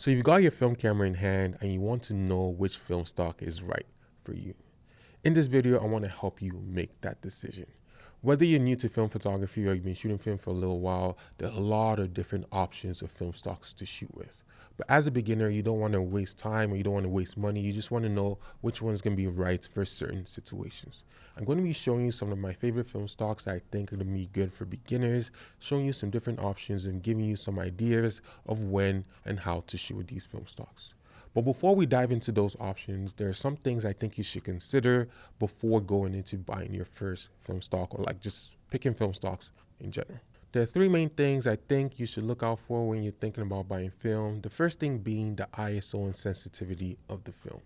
So you've got your film camera in hand and you want to know which film stock is right for you. In this video, I want to help you make that decision. Whether you're new to film photography or you've been shooting film for a little while, there are a lot of different options of film stocks to shoot with. But as a beginner, you don't want to waste time or you don't want to waste money. You just want to know which one's going to be right for certain situations. I'm going to be showing you some of my favorite film stocks that I think are going to be good for beginners, showing you some different options and giving you some ideas of when and how to shoot with these film stocks. But before we dive into those options, there are some things I think you should consider before going into buying your first film stock or like just picking film stocks in general. There are three main things I think you should look out for when you're thinking about buying film. The first thing being the ISO and sensitivity of the film.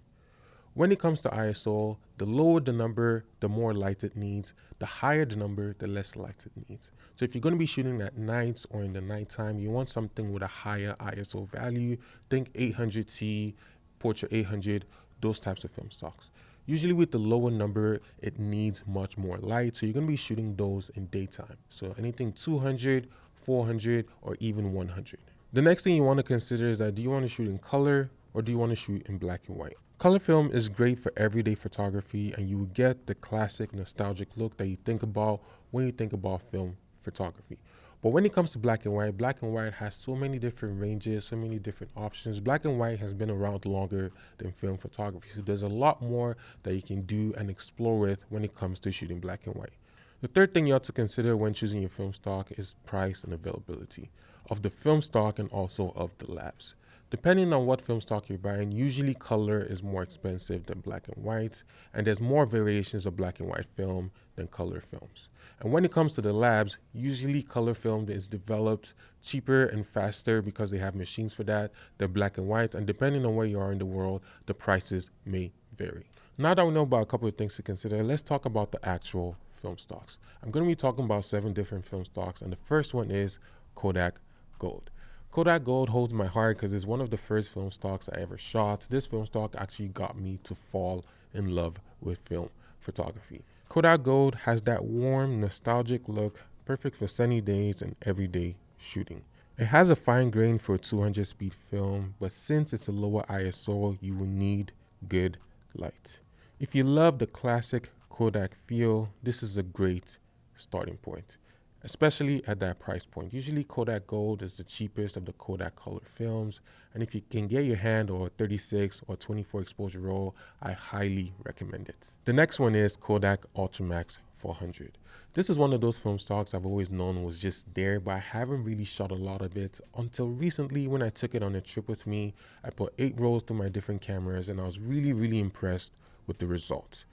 When it comes to ISO, the lower the number, the more light it needs. The higher the number, the less light it needs. So if you're going to be shooting at night or in the nighttime, you want something with a higher ISO value. Think 800T, Portrait 800, those types of film stocks. Usually with the lower number, it needs much more light. So you're going to be shooting those in daytime. So anything 200, 400, or even 100. The next thing you want to consider is that do you want to shoot in color or do you want to shoot in black and white? Color film is great for everyday photography and you will get the classic nostalgic look that you think about when you think about film photography. But when it comes to black and white has so many different ranges, so many different options. Black and white has been around longer than film photography, so there's a lot more that you can do and explore with when it comes to shooting black and white. The third thing you have to consider when choosing your film stock is price and availability of the film stock and also of the labs. Depending on what film stock you're buying, usually color is more expensive than black and white, and there's more variations of black and white film than color films. And when it comes to the labs, usually color film is developed cheaper and faster because they have machines for that than black and white, and depending on where you are in the world, the prices may vary. Now that we know about a couple of things to consider, let's talk about the actual film stocks. I'm going to be talking about 7 different film stocks, and the first one is Kodak Gold. Kodak Gold holds my heart because it's one of the first film stocks I ever shot. This film stock actually got me to fall in love with film photography. Kodak Gold has that warm, nostalgic look, perfect for sunny days and everyday shooting. It has a fine grain for a 200 speed film, but since it's a lower ISO, you will need good light. If you love the classic Kodak feel, this is a great starting point, especially at that price point. Usually Kodak Gold is the cheapest of the Kodak color films, and if you can get your hand on a 36 or 24 exposure roll, I highly recommend it. The next one is Kodak Ultramax 400. This is one of those film stocks I've always known was just there, but I haven't really shot a lot of it until recently when I took it on a trip with me. I put 8 rolls through my different cameras and I was really impressed with the results.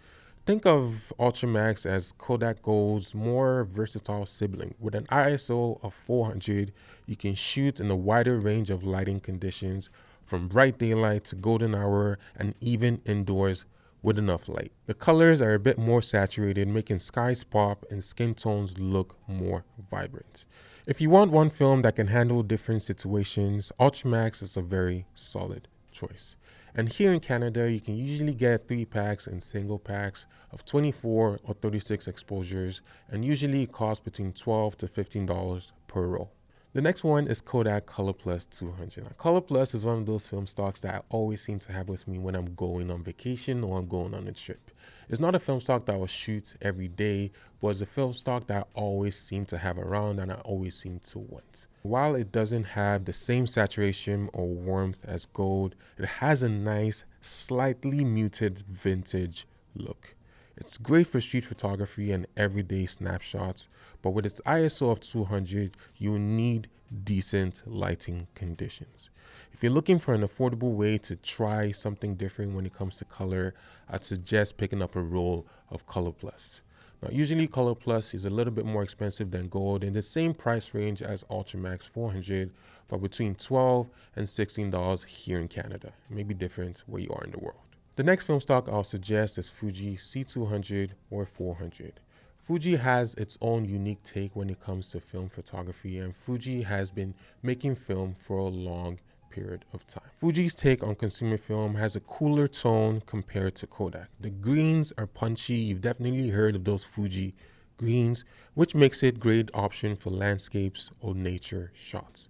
Think of Ultramax as Kodak Gold's more versatile sibling. With an ISO of 400, you can shoot in a wider range of lighting conditions, from bright daylight to golden hour, and even indoors with enough light. The colors are a bit more saturated, making skies pop and skin tones look more vibrant. If you want one film that can handle different situations, Ultramax is a very solid choice. And here in Canada, you can usually get 3 packs and single packs of 24 or 36 exposures, and usually it costs between $12 to $15 per roll. The next one is Kodak Color Plus 200. Now, Color Plus is one of those film stocks that I always seem to have with me when I'm going on vacation or I'm going on a trip. It's not a film stock that I will shoot every day, but it's a film stock that I always seem to have around and I always seem to want. While it doesn't have the same saturation or warmth as gold, it has a nice, slightly muted vintage look. It's great for street photography and everyday snapshots, but with its ISO of 200, you need decent lighting conditions. If you're looking for an affordable way to try something different when it comes to color, I'd suggest picking up a roll of Color Plus. Now, usually Color Plus is a little bit more expensive than gold in the same price range as Ultramax 400, but between $12 and $16 here in Canada. It may be different where you are in the world. The next film stock I'll suggest is Fuji C200 or 400. Fuji has its own unique take when it comes to film photography, and Fuji has been making film for a long period of time. Fuji's take on consumer film has a cooler tone compared to Kodak. The greens are punchy. You've definitely heard of those Fuji greens, which makes it a great option for landscapes or nature shots.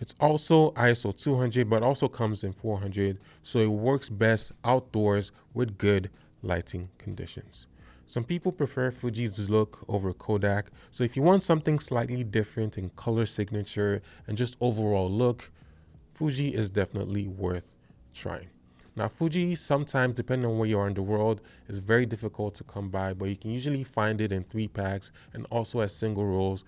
It's also ISO 200, but also comes in 400, so it works best outdoors with good lighting conditions. Some people prefer Fuji's look over Kodak, so if you want something slightly different in color signature and just overall look, Fuji is definitely worth trying. Now, Fuji, sometimes, depending on where you are in the world, is very difficult to come by, but you can usually find it in 3-packs and also as single rolls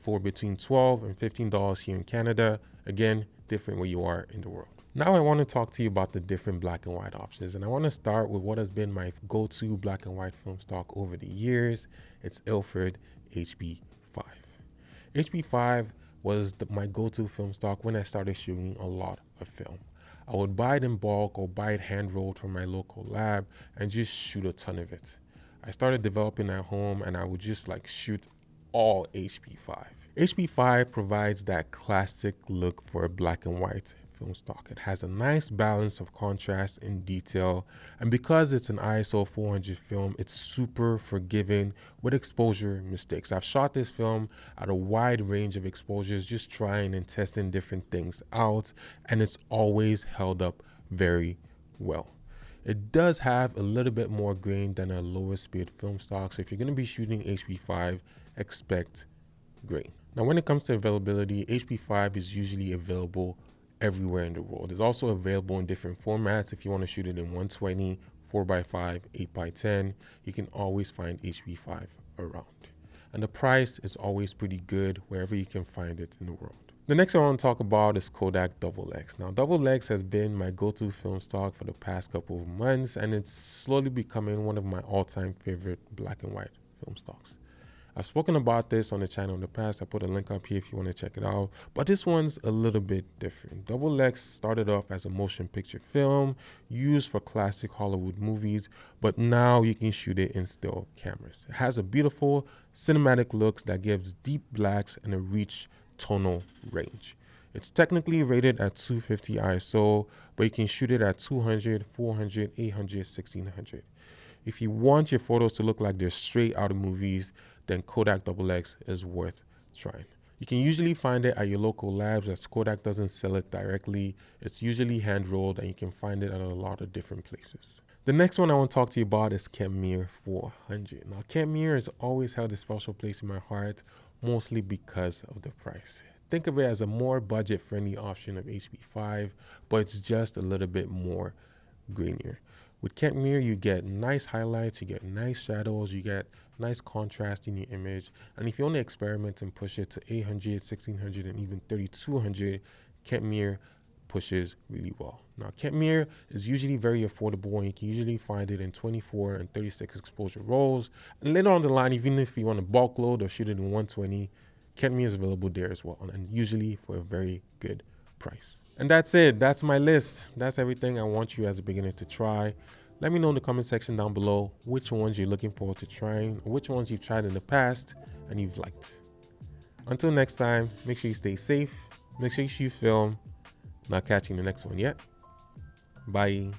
for between $12 and $15 here in Canada. Again, different where you are in the world. Now I want to talk to you about the different black and white options, and I want to start with what has been my go-to black and white film stock over the years. It's Ilford HP5. HP5 was my go-to film stock when I started shooting a lot of film. I would buy it in bulk or buy it hand-rolled from my local lab and just shoot a ton of it. I started developing at home and I would just like shoot all HP5. HP5 provides that classic look for a black and white film stock. It has a nice balance of contrast and detail, and because it's an ISO 400 film, it's super forgiving with exposure mistakes. I've shot this film at a wide range of exposures, just trying and testing different things out, and it's always held up very well. It does have a little bit more grain than a lower speed film stock, so if you're going to be shooting HP5, expect grain. Now, when it comes to availability, HP5 is usually available everywhere in the world. It's also available in different formats. If you want to shoot it in 120, 4x5, 8x10, you can always find HP5 around. And the price is always pretty good wherever you can find it in the world. The next thing I want to talk about is Kodak XX. Now, XX has been my go-to film stock for the past couple of months, and it's slowly becoming one of my all-time favorite black and white film stocks. I've spoken about this on the channel in the past. I put a link up here if you want to check it out. But this one's a little bit different. XX started off as a motion picture film used for classic Hollywood movies, but now you can shoot it in still cameras. It has a beautiful cinematic look that gives deep blacks and a rich tonal range. It's technically rated at 250 ISO, but you can shoot it at 200, 400, 800, 1600. If you want your photos to look like they're straight out of movies, then Kodak XX is worth trying. You can usually find it at your local labs, as Kodak doesn't sell it directly. It's usually hand-rolled, and you can find it at a lot of different places. The next one I want to talk to you about is Kentmere 400. Now, Kentmere has always held a special place in my heart, mostly because of the price. Think of it as a more budget-friendly option of HP5, but it's just a little bit more grainier. With Kentmere, you get nice highlights, you get nice shadows, you get nice contrast in your image. And if you only experiment and push it to 800, 1600, and even 3200, Kentmere pushes really well. Now, Kentmere is usually very affordable, and you can usually find it in 24 and 36 exposure rolls. And later on the line, even if you want to bulk load or shoot it in 120, Kentmere is available there as well, and usually for a very good price. And that's it. That's my list. That's everything I want you as a beginner to try. Let me know in the comment section down below which ones you're looking forward to trying, or which ones you've tried in the past and you've liked. Until next time, make sure you stay safe, make sure you film, and I'll catch you in the next one. Yeah? Bye.